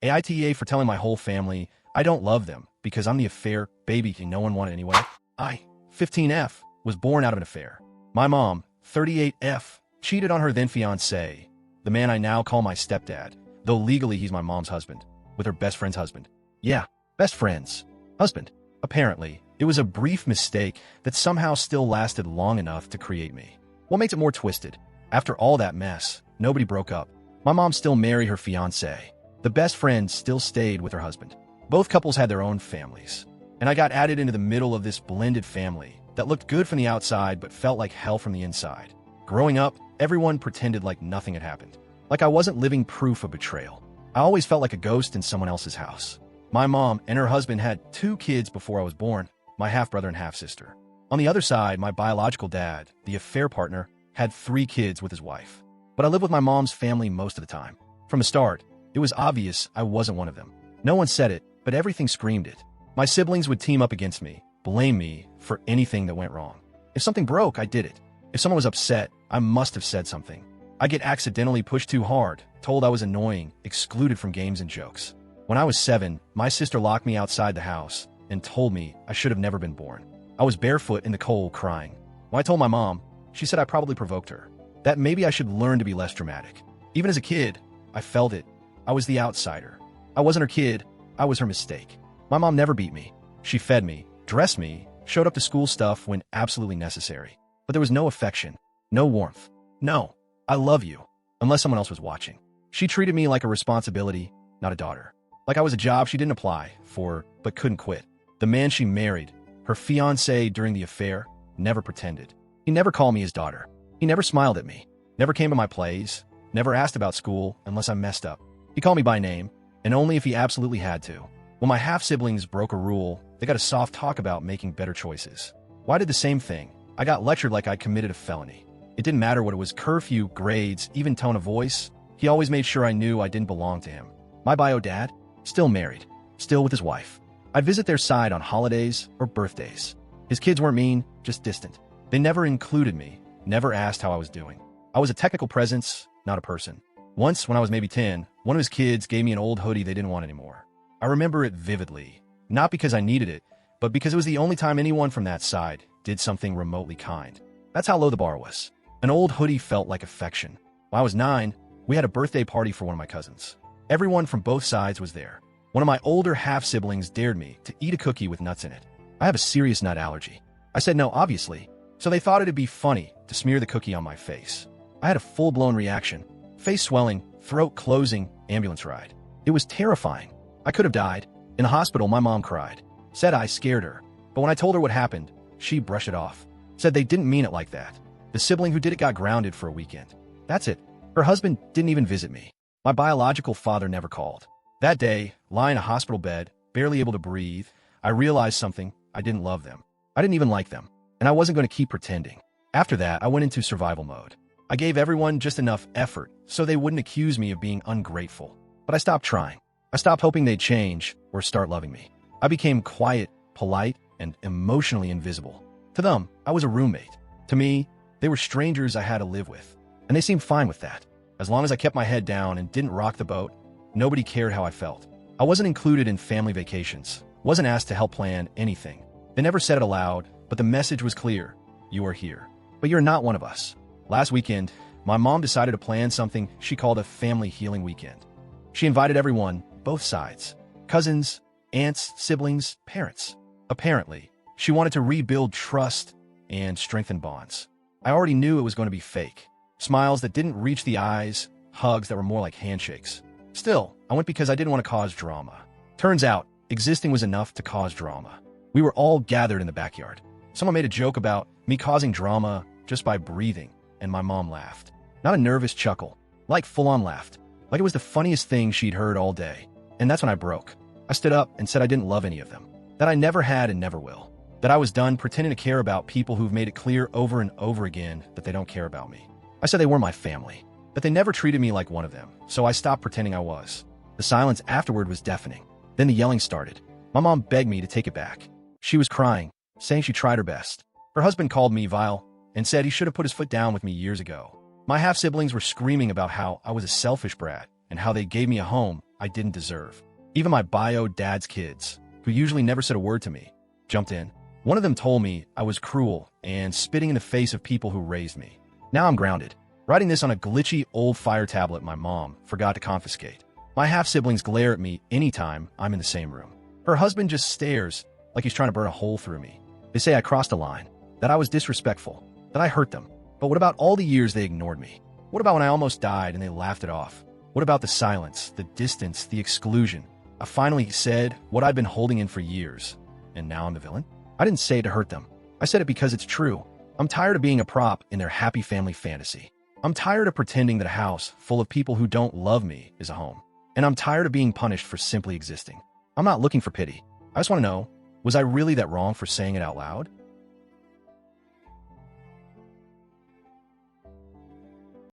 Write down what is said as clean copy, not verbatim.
AITA for telling my whole family I don't love them because I'm the affair baby no one wanted anyway. I, 15F, was born out of an affair. My mom, 38F, cheated on her then fiancé, the man I now call my stepdad, though legally he's my mom's husband, with her best friend's husband. Yeah, best friend's husband. Apparently, it was a brief mistake that somehow still lasted long enough to create me. What makes it more twisted? After all that mess, nobody broke up. My mom still married her fiancé. The best friend still stayed with her husband. Both couples had their own families, and I got added into the middle of this blended family that looked good from the outside but felt like hell from the inside. Growing up, everyone pretended like nothing had happened, like I wasn't living proof of betrayal. I always felt like a ghost in someone else's house. My mom and her husband had 2 kids before I was born, my half-brother and half-sister. On the other side, my biological dad, the affair partner, had 3 kids with his wife. But I lived with my mom's family most of the time. From the start, it was obvious I wasn't one of them. No one said it, but everything screamed it. My siblings would team up against me, blame me for anything that went wrong. If something broke, I did it. If someone was upset, I must have said something. I get accidentally pushed too hard, told I was annoying, excluded from games and jokes. When I was 7, my sister locked me outside the house and told me I should have never been born. I was barefoot in the cold, crying. When I told my mom, she said I probably provoked her, that maybe I should learn to be less dramatic. Even as a kid, I felt it. I was the outsider. I wasn't her kid, I was her mistake. My mom never beat me. She fed me, dressed me, showed up to school stuff when absolutely necessary. But there was no affection, no warmth. No, I love you, unless someone else was watching. She treated me like a responsibility, not a daughter. Like I was a job she didn't apply for, but couldn't quit. The man she married, her fiancé during the affair, never pretended. He never called me his daughter. He never smiled at me, never came to my plays, never asked about school unless I messed up. He called me by name, and only if he absolutely had to. When my half-siblings broke a rule, they got a soft talk about making better choices. Well, I did the same thing. I got lectured like I committed a felony. It didn't matter what it was, curfew, grades, even tone of voice. He always made sure I knew I didn't belong to him. My bio dad, still married, still with his wife. I'd visit their side on holidays or birthdays. His kids weren't mean, just distant. They never included me, never asked how I was doing. I was a technical presence, not a person. Once, when I was maybe 10, one of his kids gave me an old hoodie they didn't want anymore. I remember it vividly, not because I needed it, but because it was the only time anyone from that side did something remotely kind. That's how low the bar was. An old hoodie felt like affection. When I was 9, we had a birthday party for one of my cousins. Everyone from both sides was there. One of my older half-siblings dared me to eat a cookie with nuts in it. I have a serious nut allergy. I said no, obviously, so they thought it'd be funny to smear the cookie on my face. I had a full-blown reaction. Face swelling, throat closing, ambulance ride. It was terrifying. I could have died. In the hospital, my mom cried. Said I scared her. But when I told her what happened, she brushed it off. Said they didn't mean it like that. The sibling who did it got grounded for a weekend. That's it. Her husband didn't even visit me. My biological father never called. That day, lying in a hospital bed, barely able to breathe, I realized something. I didn't love them. I didn't even like them. And I wasn't going to keep pretending. After that, I went into survival mode. I gave everyone just enough effort so they wouldn't accuse me of being ungrateful. But I stopped trying. I stopped hoping they'd change or start loving me. I became quiet, polite, and emotionally invisible. To them, I was a roommate. To me, they were strangers I had to live with. And they seemed fine with that. As long as I kept my head down and didn't rock the boat, nobody cared how I felt. I wasn't included in family vacations, wasn't asked to help plan anything. They never said it aloud, but the message was clear. You are here. But you're not one of us. Last weekend, my mom decided to plan something she called a family healing weekend. She invited everyone, both sides, cousins, aunts, siblings, parents. Apparently, she wanted to rebuild trust and strengthen bonds. I already knew it was going to be fake. Smiles that didn't reach the eyes, hugs that were more like handshakes. Still, I went because I didn't want to cause drama. Turns out, existing was enough to cause drama. We were all gathered in the backyard. Someone made a joke about me causing drama just by breathing, and my mom laughed. Not a nervous chuckle, like full-on laughed. Like it was the funniest thing she'd heard all day. And that's when I broke. I stood up and said I didn't love any of them. That I never had and never will. That I was done pretending to care about people who've made it clear over and over again that they don't care about me. I said they were my family. That they never treated me like one of them, so I stopped pretending I was. The silence afterward was deafening. Then the yelling started. My mom begged me to take it back. She was crying, saying she tried her best. Her husband called me vile and said he should have put his foot down with me years ago. My half-siblings were screaming about how I was a selfish brat and how they gave me a home I didn't deserve. Even my bio dad's kids, who usually never said a word to me, jumped in. One of them told me I was cruel and spitting in the face of people who raised me. Now I'm grounded, writing this on a glitchy old fire tablet my mom forgot to confiscate. My half-siblings glare at me anytime I'm in the same room. Her husband just stares like he's trying to burn a hole through me. They say I crossed a line, that I was disrespectful, that I hurt them. But what about all the years they ignored me? What about when I almost died and they laughed it off? What about the silence, the distance, the exclusion? I finally said what I'd been holding in for years, and now I'm the villain? I didn't say it to hurt them. I said it because it's true. I'm tired of being a prop in their happy family fantasy. I'm tired of pretending that a house full of people who don't love me is a home. And I'm tired of being punished for simply existing. I'm not looking for pity. I just want to know, was I really that wrong for saying it out loud?